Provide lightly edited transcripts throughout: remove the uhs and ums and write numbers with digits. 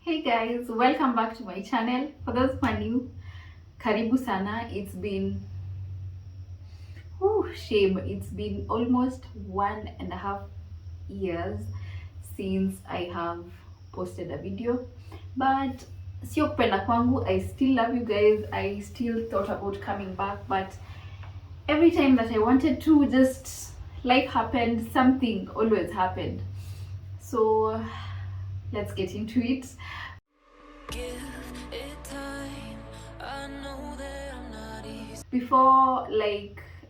Hey guys, welcome back to my channel. For those who are new, karibu sana. Shame. It's been almost 1.5 years since I have posted a video. But sio kupenda kwangu, I still love you guys. I still thought about coming back, but every time that I wanted to, just life happened, something always happened. So let's get into it. Before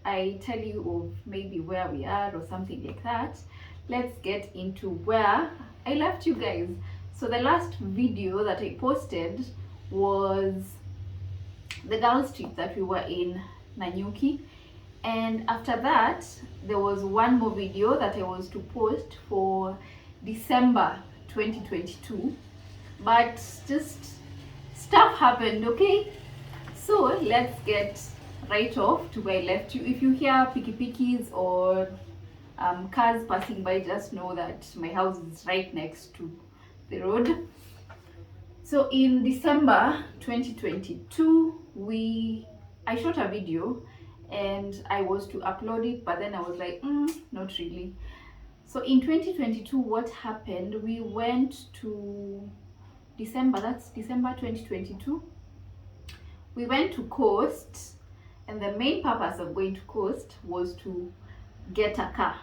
I tell you of maybe where we are or something like that, let's get into where I left you guys. So the last video that I posted was the girls trip that we were in Nanyuki, and after that there was one more video that I was to post for December 2022, but just stuff happened. Okay, so let's get right off to where I left you. If you hear pikis or cars passing by, just know that my house is right next to the road. So in December 2022, I shot a video and I was to upload it, but then I was like, not really. So in 2022, what happened? We went to that's December 2022. We went to Coast, and the main purpose of going to Coast was to get a car.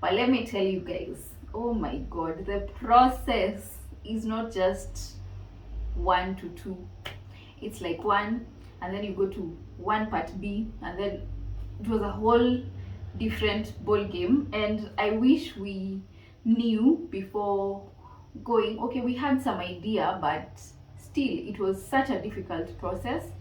But let me tell you guys, oh my god, the process is not just 1 to 2. It's like 1, and then you go to 1 part B, and then it was a whole different ball game. And I wish we knew before going. Okay, we had some idea, but still it was such a difficult process.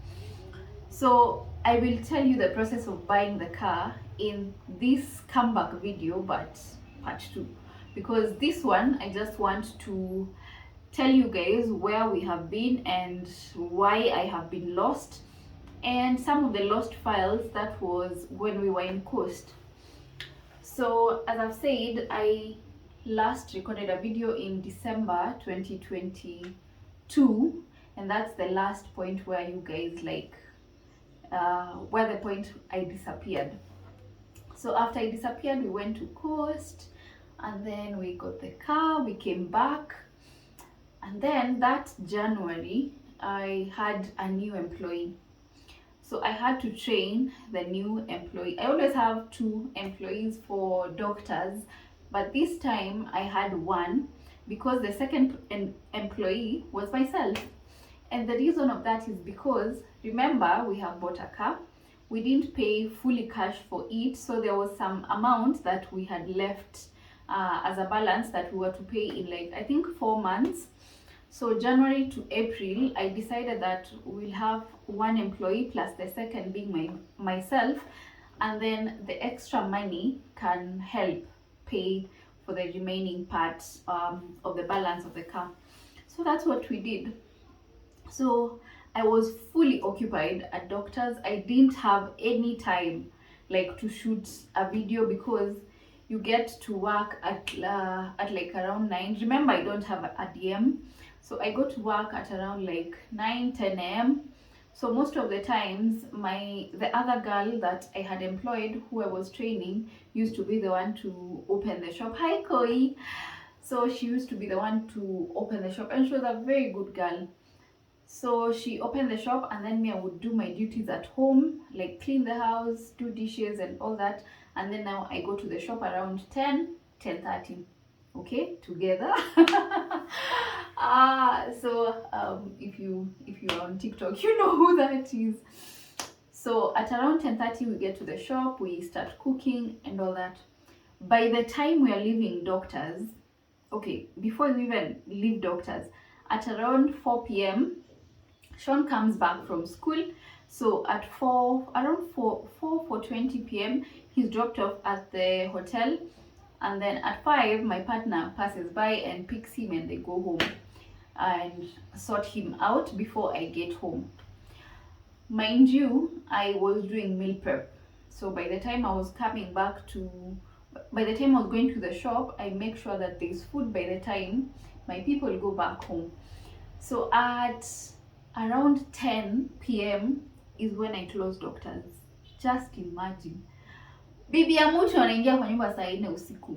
So I will tell you the process of buying the car in this comeback video, but part 2, because this one I just want to tell you guys where we have been and why I have been lost, and some of the lost files that was when we were in Coast. So as I've said, I last recorded a video in December 2022, and that's the last point where you guys where the point I disappeared. So after I disappeared, we went to Coast, and then we got the car, we came back, and then that January I had a new employee. So I had to train the new employee. I always have 2 employees for doctors, but this time I had 1 because the second employee was myself. And the reason of that is because, remember, we have bought a car. We didn't pay fully cash for it, so there was some amount that we had left as a balance that we were to pay in I think 4 months. So January to April, I decided that we'll have 1 employee plus the second being myself, and then the extra money can help pay for the remaining parts of the balance of the car. So that's what we did. So I was fully occupied at doctors. I didn't have any time to shoot a video because you get to work at around 9. Remember, I don't have a DM, so I go to work at around 9-10 a.m. So most of the times the other girl that I had employed, who I was training, used to be the one to open the shop. Hi Koi. So she used to be the one to open the shop, and she was a very good girl. So she opened the shop, and then I would do my duties at home, clean the house, do dishes and all that. And then now I go to the shop around 10:30. Okay, together. So if you are on TikTok, you know who that is. So at around 10:30 we get to the shop, we start cooking and all that. By the time we are leaving doctors, okay, before we even leave doctors, at around 4 p.m. Sean comes back from school. So at around 4:20 p.m. he's dropped off at the hotel, and then at 5 my partner passes by and picks him, and they go home and sort him out before I get home. Mind you, I was doing meal prep, so by the time I was going to the shop, I make sure that there's food by the time my people go back home. So at around 10 p.m. is when I close doctors. Just imagine. Bibi ya mtu anaingia kwa nyumba saa 4 usiku.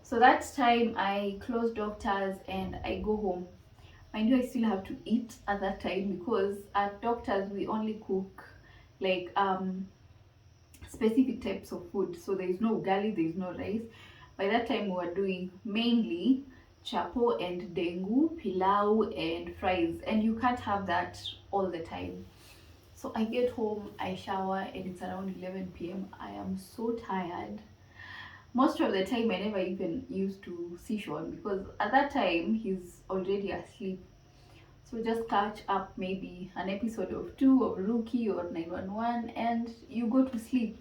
So that time I close doctors and I go home. I knew I still have to eat at that time because at doctors we only cook like specific types of food. So there is no ugali, there is no rice. By that time we were doing mainly chapo and dengu, pilau and fries, and you can't have that all the time. So I get home, I shower, and it's around 11 p.m. I am so tired. Most of the time I never even used to see Sean because at that time he's already asleep. So just catch up maybe an episode of 2 of Rookie or 911 and you go to sleep.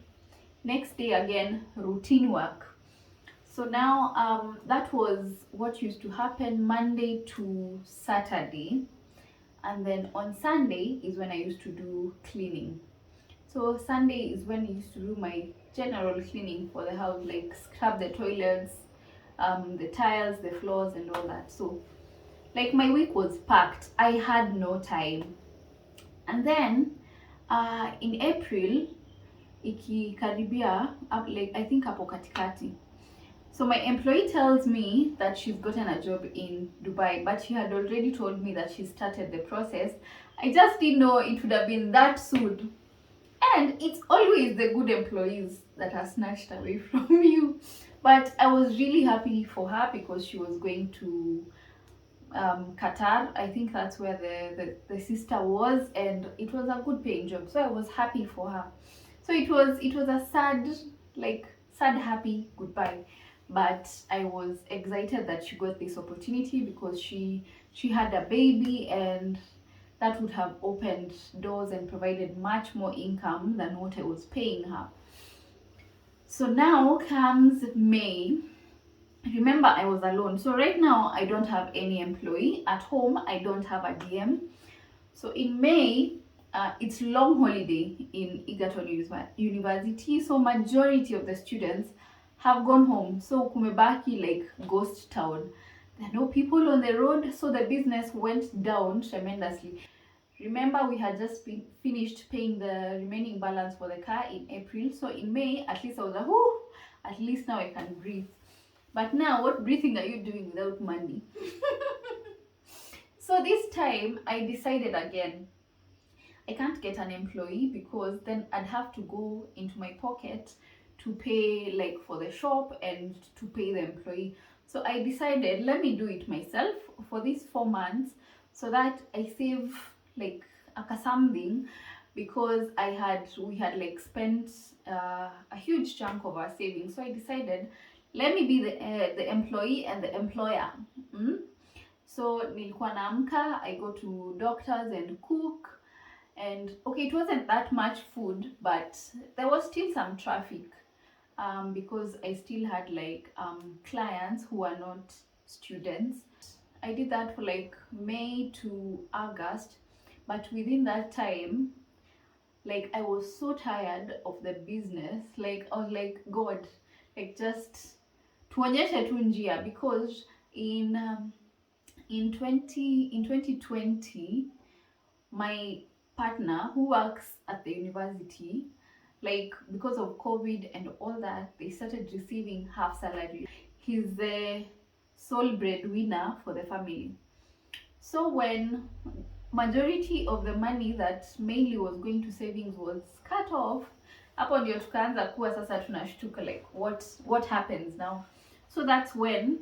Next day again, routine work. So now that was what used to happen Monday to Saturday, and then on Sunday is when I used to do cleaning. So Sunday is when I used to do my general cleaning for the house, like scrub the toilets, the tiles, the floors and all that. So like my week was packed. I had no time. And then in April ikikaribia like I think hapo katikati, so my employee tells me that she's gotten a job in Dubai, but she had already told me that she started the process. I just didn't know it would have been that soon. And it's always the good employees that are snatched away from you. But I was really happy for her because she was going to Qatar. I think that's where the sister was, and it was a good paying job. So I was happy for her. So it was a sad happy goodbye. But I was excited that she got this opportunity because she had a baby, and that would have opened doors and provided much more income than what I was paying her. So now comes May. Remember, I was alone. So right now I don't have any employee at home. I don't have a DM. So in May, it's long holiday in Egerton University. So majority of the students have gone home. So kumebaki like ghost town. There are no people on the road. So the business went down tremendously. Remember, we had just finished paying the remaining balance for the car in April. So in May, at least I was like, whoo, at least now I can breathe. But now, what breathing are you doing without money? So this time, I decided again, I can't get an employee because then I'd have to go into my pocket to pay like for the shop and to pay the employee. So I decided, let me do it myself for these 4 months so that I save like something, because we had like spent a huge chunk of our savings. So I decided, let me be the employee and the employer. So nilikuwa naamka, I go to doctors and cook, and okay, it wasn't that much food, but there was still some traffic because I still had like clients who are not students. I did that for like May to August, but within that time, like I was so tired of the business. Like I was like, God, like just tuonyeshe tu njia, because in 2020 my partner who works at the university, like because of COVID and all that, they started receiving half salary. He's the sole breadwinner for the family. So when majority of the money that mainly was going to savings was cut off, hapo ndio tukaanza kuwa sasa tunashtuka like what happens now. So that's when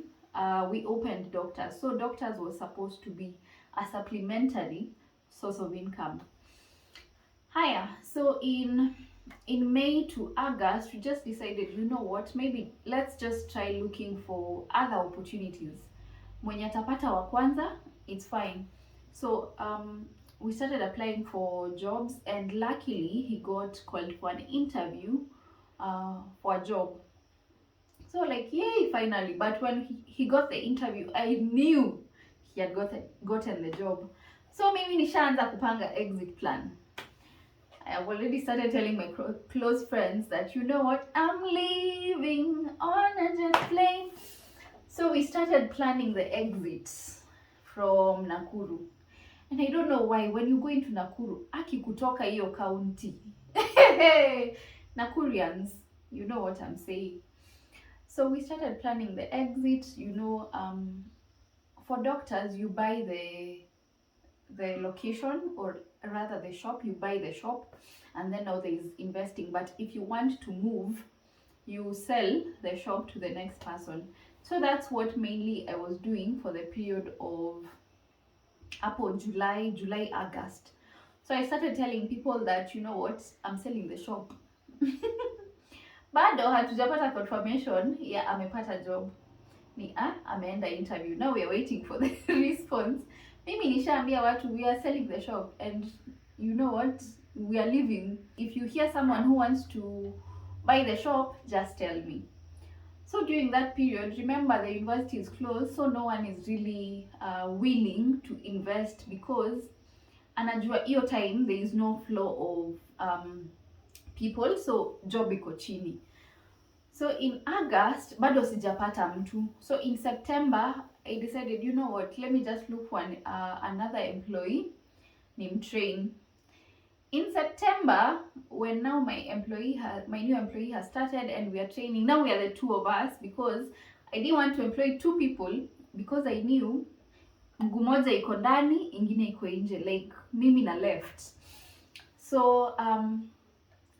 we opened doctors. So doctors was supposed to be a supplementary source of income. Higher. So in May to August, we just decided, you know what, maybe let's just try looking for other opportunities. Mwenye atapata wa kwanza, it's fine. So we started applying for jobs, and luckily he got called for an interview for a job. So like, yay, finally. But when he got the interview, I knew he had gotten the job. So maybe nishaanza kupanga exit plan. I have already started telling my close friends that, you know what, I'm leaving on a jet plane. So we started planning the exits from Nakuru. And I don't know why when you go into Nakuru, aki kutoka hiyo county. Nakurians, you know what I'm saying. So we started planning the exit, for doctors you buy the location, or rather the shop, you buy the shop, and then now there is investing. But if you want to move, you sell the shop to the next person. So that's what mainly I was doing for the period of July, August. So I started telling people that, you know what, I'm selling the shop. Bado hatujapata confirmation ya amepata job, ni ameenda interview. Now we are waiting for the response. Mimi nishaambia watu we are selling the shop, and you know what, we are leaving. If you hear someone who wants to buy the shop, just tell me. So during that period, remember the university is closed, so no one is really willing to invest, because anajua hiyo time there is no flow of people, so job iko chini. So in August bado sijapata mtu. So in September I decided, you know what, let me just look for another employee, nimtrain. In September, when now my new employee has started and we are training, now we are the two of us, because I didn't want to employ two people, because I knew mguu moja iko ndani, ingine iko nje, like mimi na left. So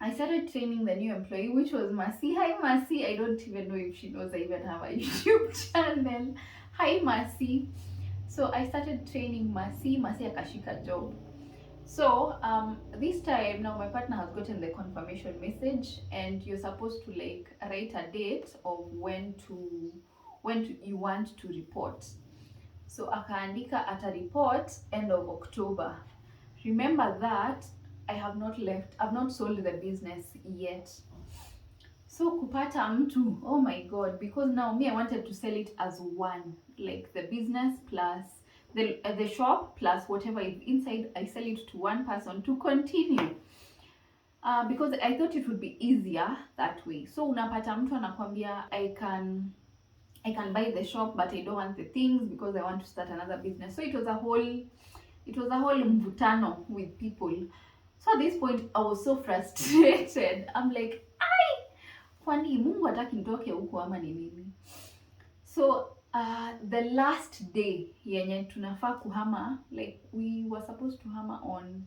I started training the new employee, which was Mercy. Hi Mercy, I don't even know if she knows I even have a YouTube channel. Hi Mercy. So I started training Mercy akashika job. So this time now my partner has gotten the confirmation message, and you're supposed to like write a date of when you want to report. So akaandika ata report end of October. Remember that I've not sold the business yet. So kupata mtu, oh my god, because now me I wanted to sell it as one, like the business plus the shop plus whatever is inside, I sell it to one person to continue. Because I thought it would be easier that way. So unapata mtu anakwambia I can buy the shop, but I don't want the things because I want to start another business. So it was a whole mvutano with people. So at this point I was so frustrated. I'm like, kwani Mungu hataki nitoke huko ama ni nini? So the last day yenye tunafaa kuhama, like we were supposed to hama on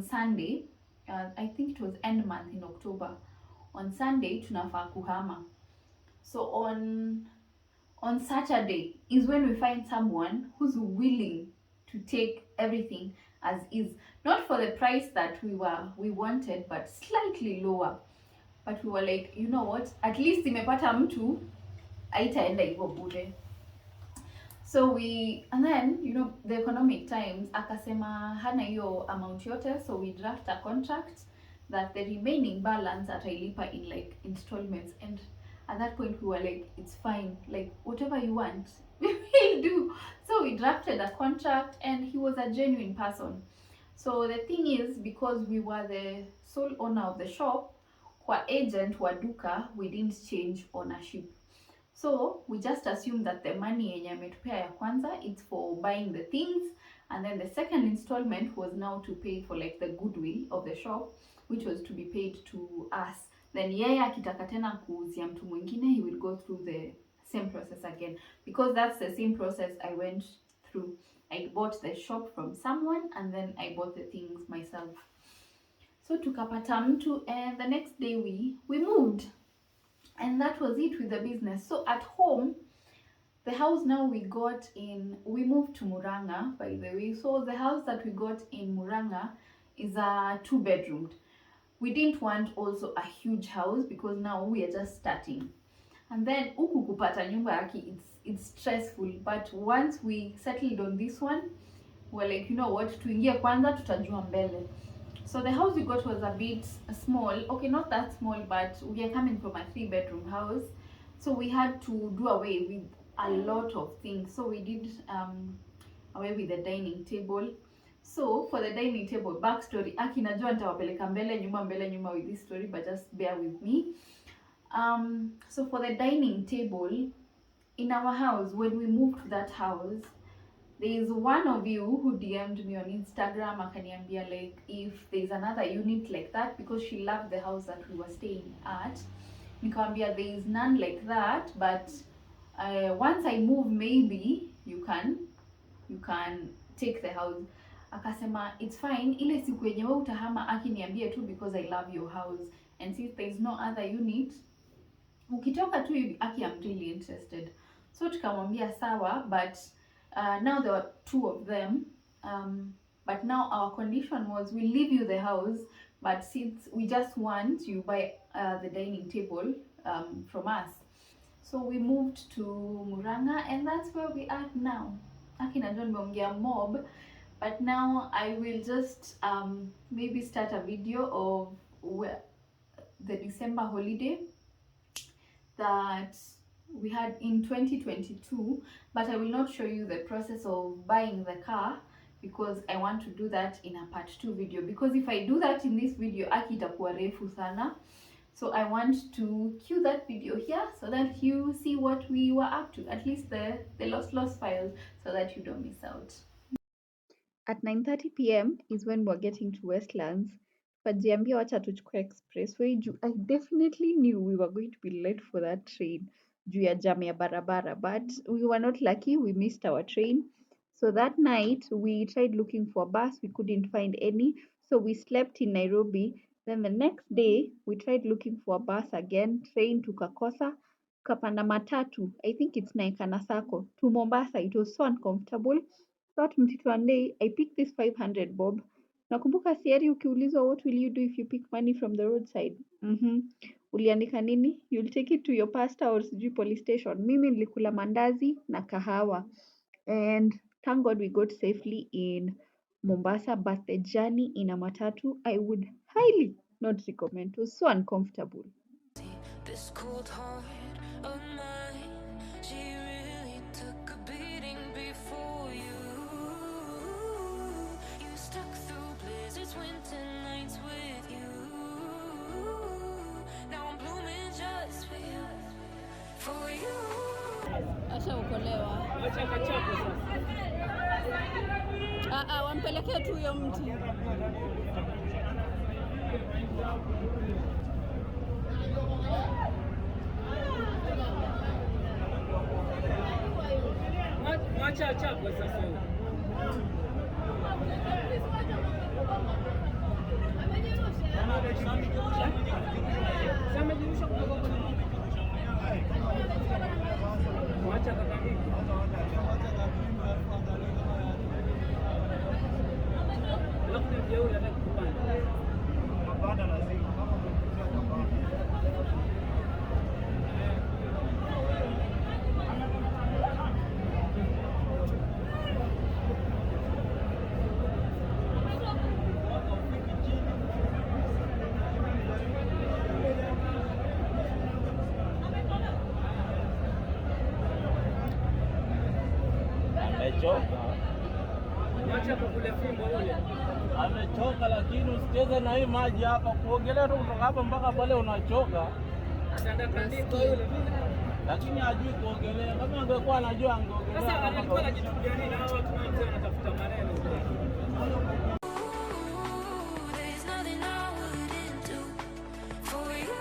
Sunday. I think it was end month in October. On Sunday tunafaa kuhama. So on Saturday is when we find someone who's willing to take everything as is, not for the price that we wanted, but slightly lower. But we were like, you know what, at least imepata mtu haitaenda hivyo bure. So and then the Economic Times akasema hana hiyo amount yote, so we draft a contract that the remaining balance atailipa in like installments. And at that point we were like, it's fine, like whatever you want we will do. So we drafted a contract, and he was a genuine person. So the thing is, because we were the sole owner of the shop, kwa agent wa duka we didn't change ownership. So we just assumed that the money yenye ametupea ya kwanza, it's for buying the things, and then the second installment was now to pay for like the goodwill of the shop, which was to be paid to us. Then yeye akitaka tena kuuzia mtu mwingine, he will go through the same process again, because that's the same process I went through. I bought the shop from someone, and then I bought the things myself. So tukapata mtu, and the next day we moved, and that was it with the business. So at home, the house now we moved to Murang'a, by the way. So the house that we got in Murang'a is a 2-bedroomed. We didn't want also a huge house, because now we are just starting. And then huku kupata nyumba yaki, it's stressful. But once we settled on this one, we're like, you know what, tuingie kwanza tutajua mbele. So the house we got was a bit small. Okay, not that small, but we are coming from a 3-bedroom house. So we had to do away with a lot of things. So we did away with the dining table. So for the dining table, backstory, aki najua nitawapeleka mbele nyuma with this story, but just bear with me. So for the dining table, in our house, when we moved to that house, there is one of you who DM'd me on Instagram akaniambia like if there's another unit like that, because she loved the house that we were staying at. Nikamwambia there is none like that, but once I move maybe you can take the house. Akasema it's fine, ile siku yenye wewe utahama akiniambie tu, because I love your house, and since there is no other unit, ukitoka tu hivi aki, I'm really interested. So tukamwambia sawa, but now there were two of them, but now our condition was we leave you the house, but since we just want you buy the dining table from us. So we moved to Murang'a, and that's where we are now. Aki najua nimeongea mob, but now I will just maybe start a video of the December holiday that we had in 2022, but I will not show you the process of buying the car, because I want to do that in a part 2 video, because if I do that in this video aki itakuwa refu sana. So I want to cue that video here so that you see what we were up to, at least the lost files, so that you don't miss out. At 9:30 p.m. is when we're getting to Westlands. Tukajiambia wacha tuchukue expressway juu I definitely knew we were going to be late for that train juu ya jam ya barabara, but we were not lucky, we missed our train. So that night we tried looking for a bus, we couldn't find any, so we slept in Nairobi. Then the next day we tried looking for a bus again, train tukakosa, tukapanda matatu, I think it's Naikana Sacco, to Mombasa. It was so uncomfortable. Thought mtito one day I picked this 500 bob. Nakumbuka siari ukiulizwa what will you do if you pick money from the roadside? Uliandika nini? You'll take it to your pastor or sijui police station. Mimi nilikula mandazi na kahawa. And thank God we got safely in Mombasa, but the journey in a matatu I would highly not recommend. It was so uncomfortable. This cold heart of mine, she really took a beating before you. You stuck through blizzards, winter nights with you. Now I'm blooming just for you, for you. Acha ukolewa. Acha kachapo sasa. Wampelekea tu huyo mti. Acha chapo sasa. Amechoka, lakini usicheze na hii maji hapa, kuogelea tu kutoka hapa mpaka pale unachoka. Lakini hajui kuogelea. Kama angekuwa anajua angeogelea. Sasa alikuwa anajichukulia nini na watu wanatafuta maneno. There's nothing I wouldn't do for you.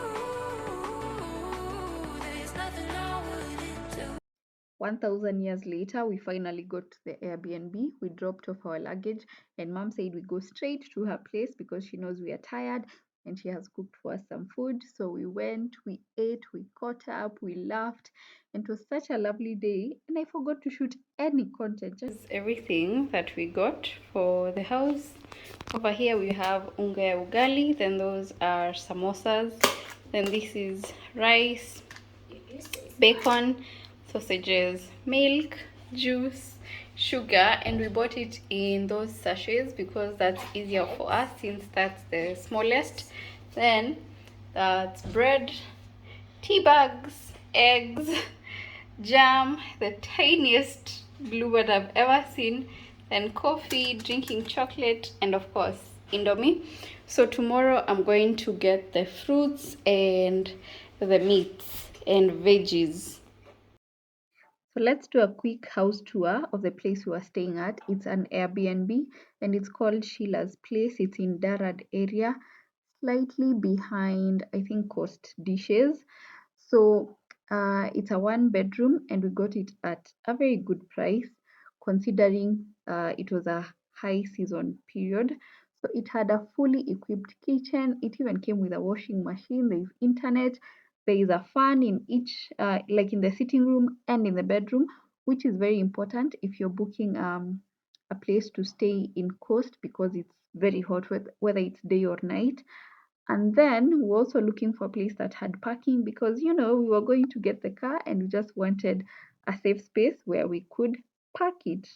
There's nothing I wouldn't do. 1,000 years later, we finally got to the Airbnb. We dropped off our luggage, and Mom said we go straight to her place because she knows we are tired and she has cooked for us some food. So we went, we ate, we caught up, we laughed, and it was such a lovely day. And I forgot to shoot any content. Just everything that we got for the house. Over here we have unga ya ugali, then those are samosas, then this is rice, bacon, sausages, milk, juice, sugar, and we bought it in those sachets because that's easier for us since that's the smallest. Then that's bread, tea bags, eggs, jam, the tiniest bluebird I've ever seen, then coffee, drinking chocolate, and of course Indomie. So tomorrow I'm going to get the fruits and the meats and veggies. So let's do a quick house tour of the place we were staying at. It's an Airbnb and it's called Sheila's Place. It's in Darad area, slightly behind, I think, Coast Dishes. So it's a 1 bedroom and we got it at a very good price considering it was a high season period. So it had a fully equipped kitchen. It even came with a washing machine. There is internet. There is a fan in each, like in the sitting room and in the bedroom, which is very important if you're booking a place to stay in Coast because it's very hot, whether it's day or night. And then we were also looking for a place that had parking because, you know, we were going to get the car and we just wanted a safe space where we could park it.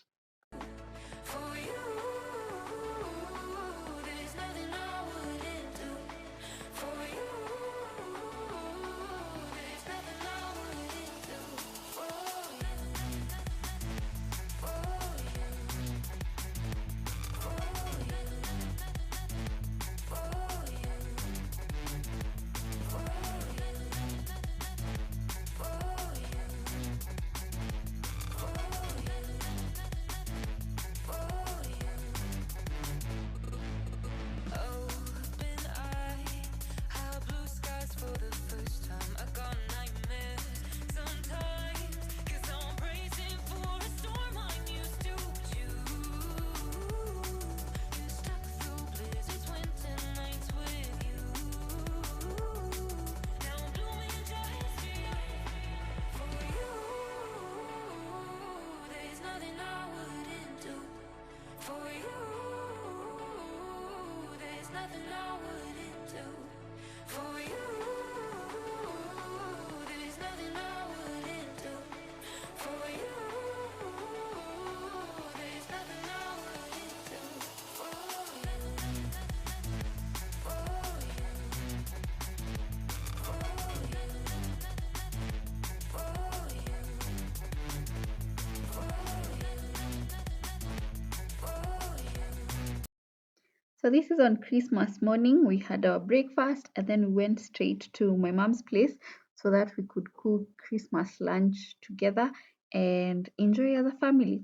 So this is on Christmas morning. We had our breakfast and then we went straight to my mom's place so that we could cook Christmas lunch together and enjoy as a family.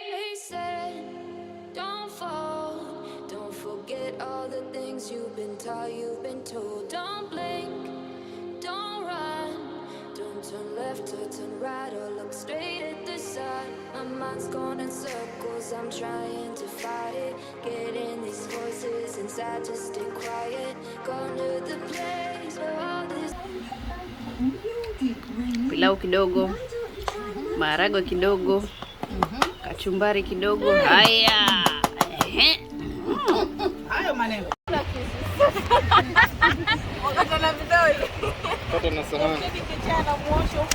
They said, don't fall, don't forget all the things you've been taught, you've been told. Don't blink, don't run, don't turn left or turn right or look straight at the sun. My mind's going in circles, I'm trying to fight it. Getting these voices inside to stay quiet. Going to the place where all this pilau kidogo, maharagwe kidogo, kachumbari kidogo. Haya, hayo maneno wakatana vidole pata na sahani kichana mwosho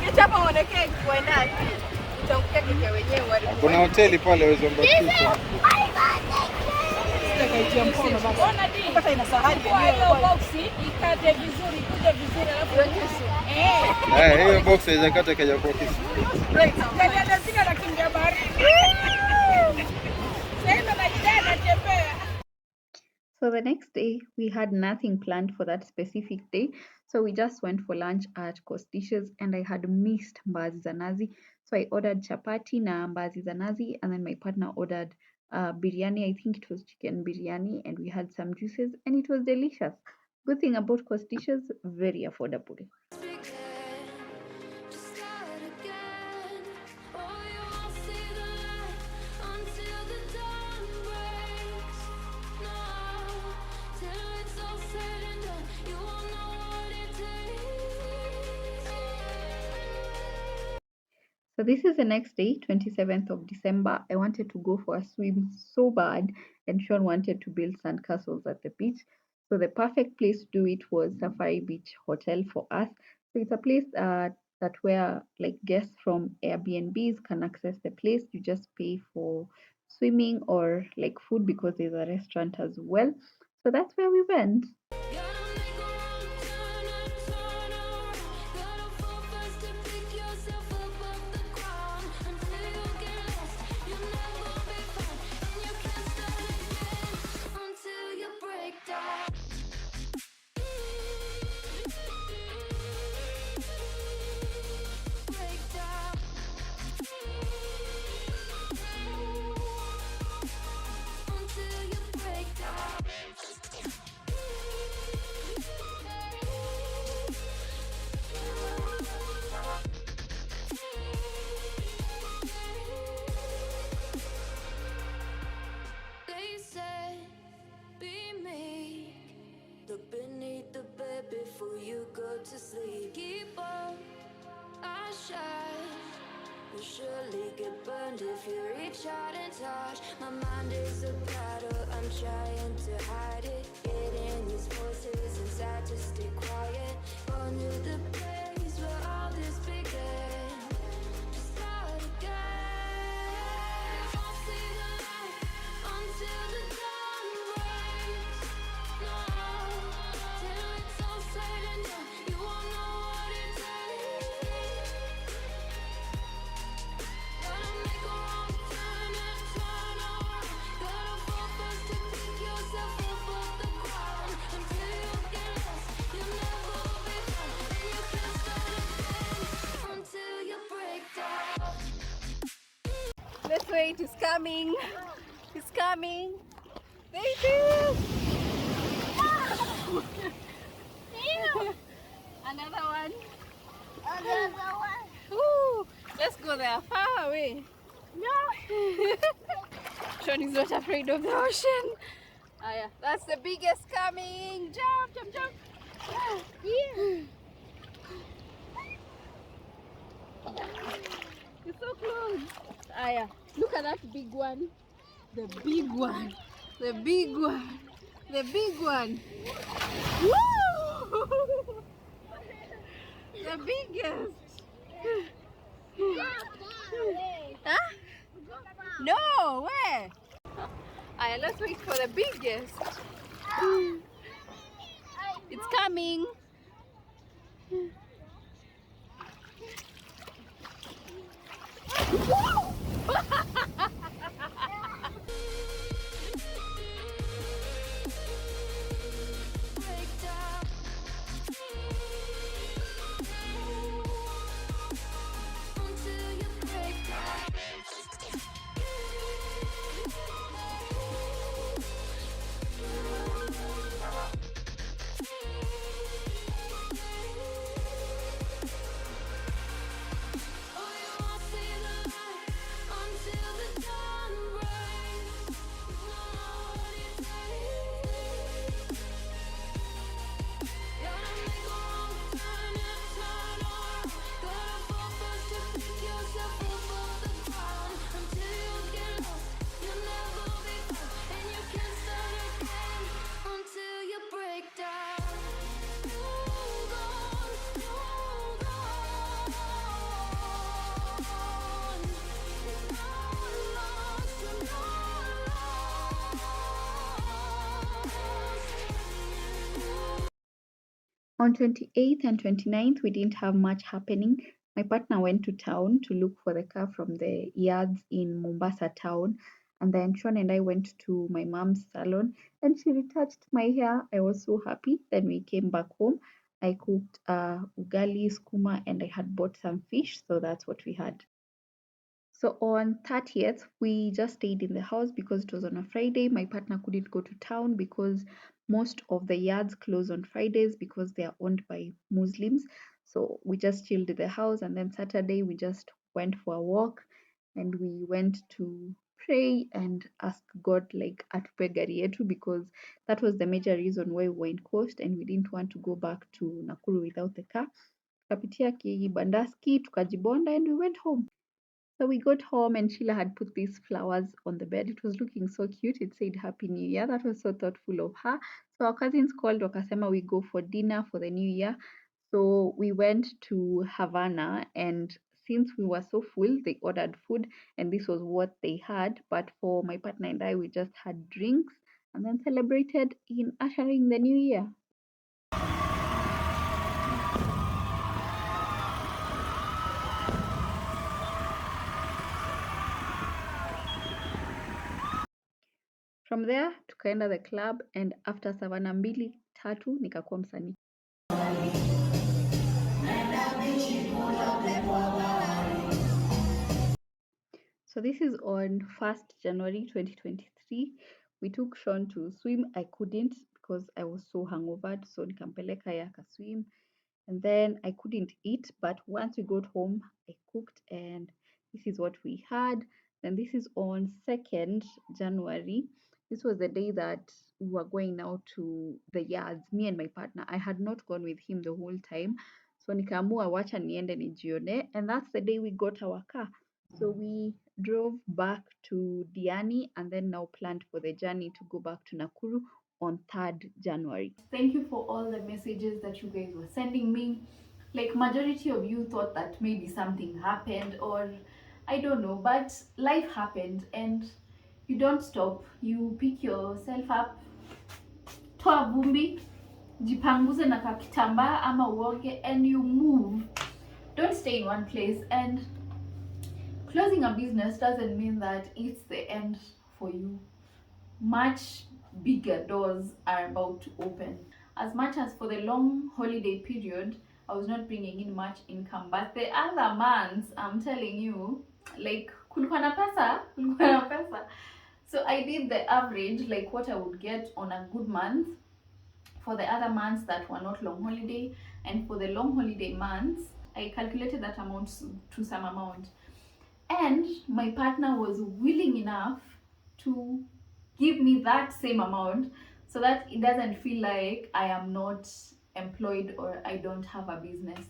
kichapa mwonekee kwenda utakuja kike wenyewe wali. Kuna hoteli pale waweza mbakisha kaitia mkono basi pata ina sahani hiyo box ikate vizuri kuja vizuri alafu hiyo box inaweza kata kaja kwa kisu right kali anazika na kinga bahari sasa na jana tembea. So the next day, we had nothing planned for that specific day. So we just went for lunch at Coast Dishes and I had missed mbaazi za nazi. So I ordered chapati na mbaazi za nazi and then my partner ordered biryani. I think it was chicken biryani and we had some juices and it was delicious. Good thing about Coast Dishes, very affordable. So this is the next day, 27th of December. I wanted to go for a swim so bad and Sean wanted to build sandcastles at the beach. So the perfect place to do it was Safari Beach Hotel for us. So it's a place that where like guests from Airbnbs can access the place. You just pay for swimming or like food because there's a restaurant as well. So that's where we went. mind if you reach out and touch. My mind is a battle, I'm trying to hide it. Getting these voices inside to stay quiet. Going to the place where all this began. To start again. Won't see the light until the dawn breaks. No, till it's all said and done, you won't know what it takes. Gotta make a wrong turn and turn around. Gotta fall first to pick yourself up off the ground. Until you get lost, you'll never be found. And you can't start again until you break down. Let's wait, it's coming. It's coming. There it is. Another one. Another one. Ooh, let's go there, far away. No. Sean is not afraid of the ocean. Ah, yeah, that's the biggest coming. Jump, jump, jump. Yeah. It's so close. Ah, yeah, look at that big one. The big one. The big one. The big one. Woo! The biggest. Huh? No, where? Alright, let's wait for the biggest. It's coming. Break down. Until you break down. Oh, you won't see the light until the dawn breaks. You won't know what it takes. Gotta make a wrong turn and turn around. Gotta fall first to pick yourself up off the ground. Until you get lost, you'll never be found. And you can't start again until you break down. Hold on, hold on. It's not lost, you're not lost. On 28th and 29th, we didn't have much happening. My partner went to town to look for the car from the yards in Mombasa town. And then Sean and I went to my mom's salon and she retouched my hair. I was so happy. Then we came back home. I cooked ugali, skuma, and I had bought some fish. So that's what we had. So on 30th, we just stayed in the house because it was on a Friday. My partner couldn't go to town because most of the yards close on Fridays because they are owned by Muslims. So we just chilled in the house, and then Saturday we just went for a walk and we went to pray and ask God like atupe gari yetu, because that was the major reason why we were in Coast and we didn't want to go back to Nakuru without the car. Tukapitia Kibandaski, tukajibonda, and we went home. So we got home and Sheila had put these flowers on the bed. It was looking so cute. It said Happy New Year. That was so thoughtful of her. So our cousins called wakasema we go for dinner for the new year. So we went to Havana, and since we were so full, they ordered food and this was what they had. But for my partner and I, we just had drinks and then celebrated in ushering the new year. From there tukaenda the club, and after Savana mbili tatu nikakuwa msanii. So this is on 1st January 2023. We took Sean to swim. I couldn't because I was so hungover, so nikampeleka yeye akaswim. And then I couldn't eat, but once we got home, I cooked and this is what we had. And this is on 2nd January. This was the day that we were going now to the yards, me and my partner. I had not gone with him the whole time. So nikaamua wacha niende nijione, and that's the day we got our car. So we drove back to Diani and then now planned for the journey to go back to Nakuru on 3rd January. Thank you for all the messages that you guys were sending me. Like, majority of you thought that maybe something happened, or I don't know, but life happened and you don't stop. You pick yourself up, toa vumbi, jipanguze na kakitambaa ama uoge, and you move. Don't stay in one place. And closing a business doesn't mean that it's the end for you. Much bigger doors are about to open. As much as for the long holiday period, I was not bringing in much income, but the other months, I'm telling you, like, kulikuwa na pesa, kulikuwa na pesa. So I did the average, like what I would get on a good month for the other months that were not long holiday, and for the long holiday months, I calculated that amount to some amount. And my partner was willing enough to give me that same amount so that it doesn't feel like I am not employed or I don't have a business.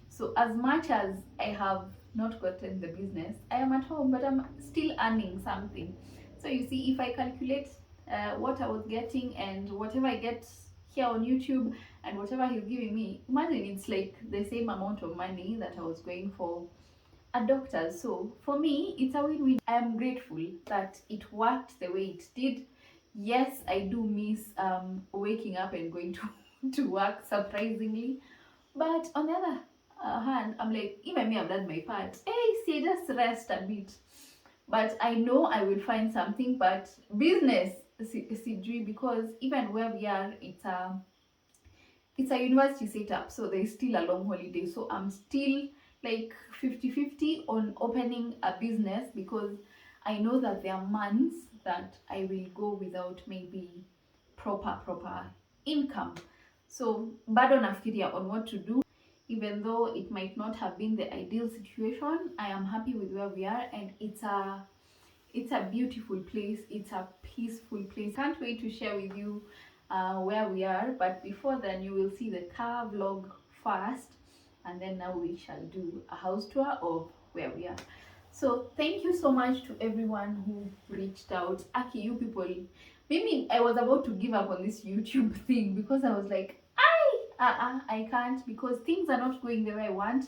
So as much as I have not gotten the business, I am at home, but I'm still earning something. So you see, if I calculate what I was getting and whatever I get here on YouTube and whatever he's giving me, imagine it's like the same amount of money that I was going for a doctor. So for me, it's a win-win. I am grateful that it worked the way it did. Yes, I do miss waking up and going to work, surprisingly, but on the other hand, I'm like, even me, I've done my part. Hey, see, just rest a bit. But I know I will find something. But business, CG, because even where we are, it's a university setup, so there's still a long holiday. So I'm still like 50-50 on opening a business, because I know that there are months that I will go without maybe proper income. So bado nafikiria on what to do. Even though it might not have been the ideal situation, I am happy with where we are, and it's a beautiful place. It's a peaceful place. Can't wait to share with you where we are. But before then, you will see the car vlog first, and then now we shall do a house tour of where we are. So thank you so much to everyone who reached out. Aki, you people, maybe I was about to give up on this YouTube thing, because I was like, I can't, because things are not going the way I want.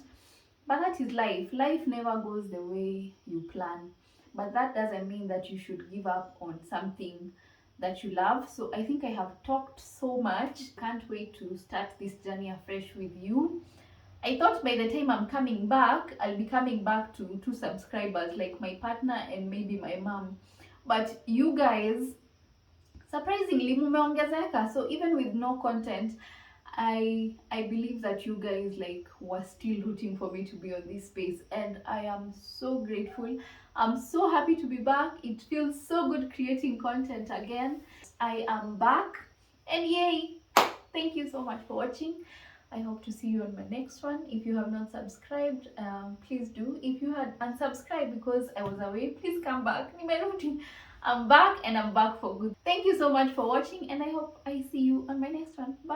But that is life. Life never goes the way you plan. But that doesn't mean that you should give up on something that you love. So I think I have talked so much. Can't wait to start this journey afresh with you. I thought by the time I'm coming back, I'll be coming back to 2 subscribers, like my partner and maybe my mom. But you guys, surprisingly, mumeongezeka. So even with no content, I believe that you guys like were still rooting for me to be on this space, and I am so grateful. I'm so happy to be back. It feels so good creating content again. I am back, and yay! Thank you so much for watching. I hope to see you on my next one. If you have not subscribed, please do. If you had unsubscribed because I was away, please come back. I'm back, and I'm back for good. Thank you so much for watching, and I hope I see you on my next one. Bye.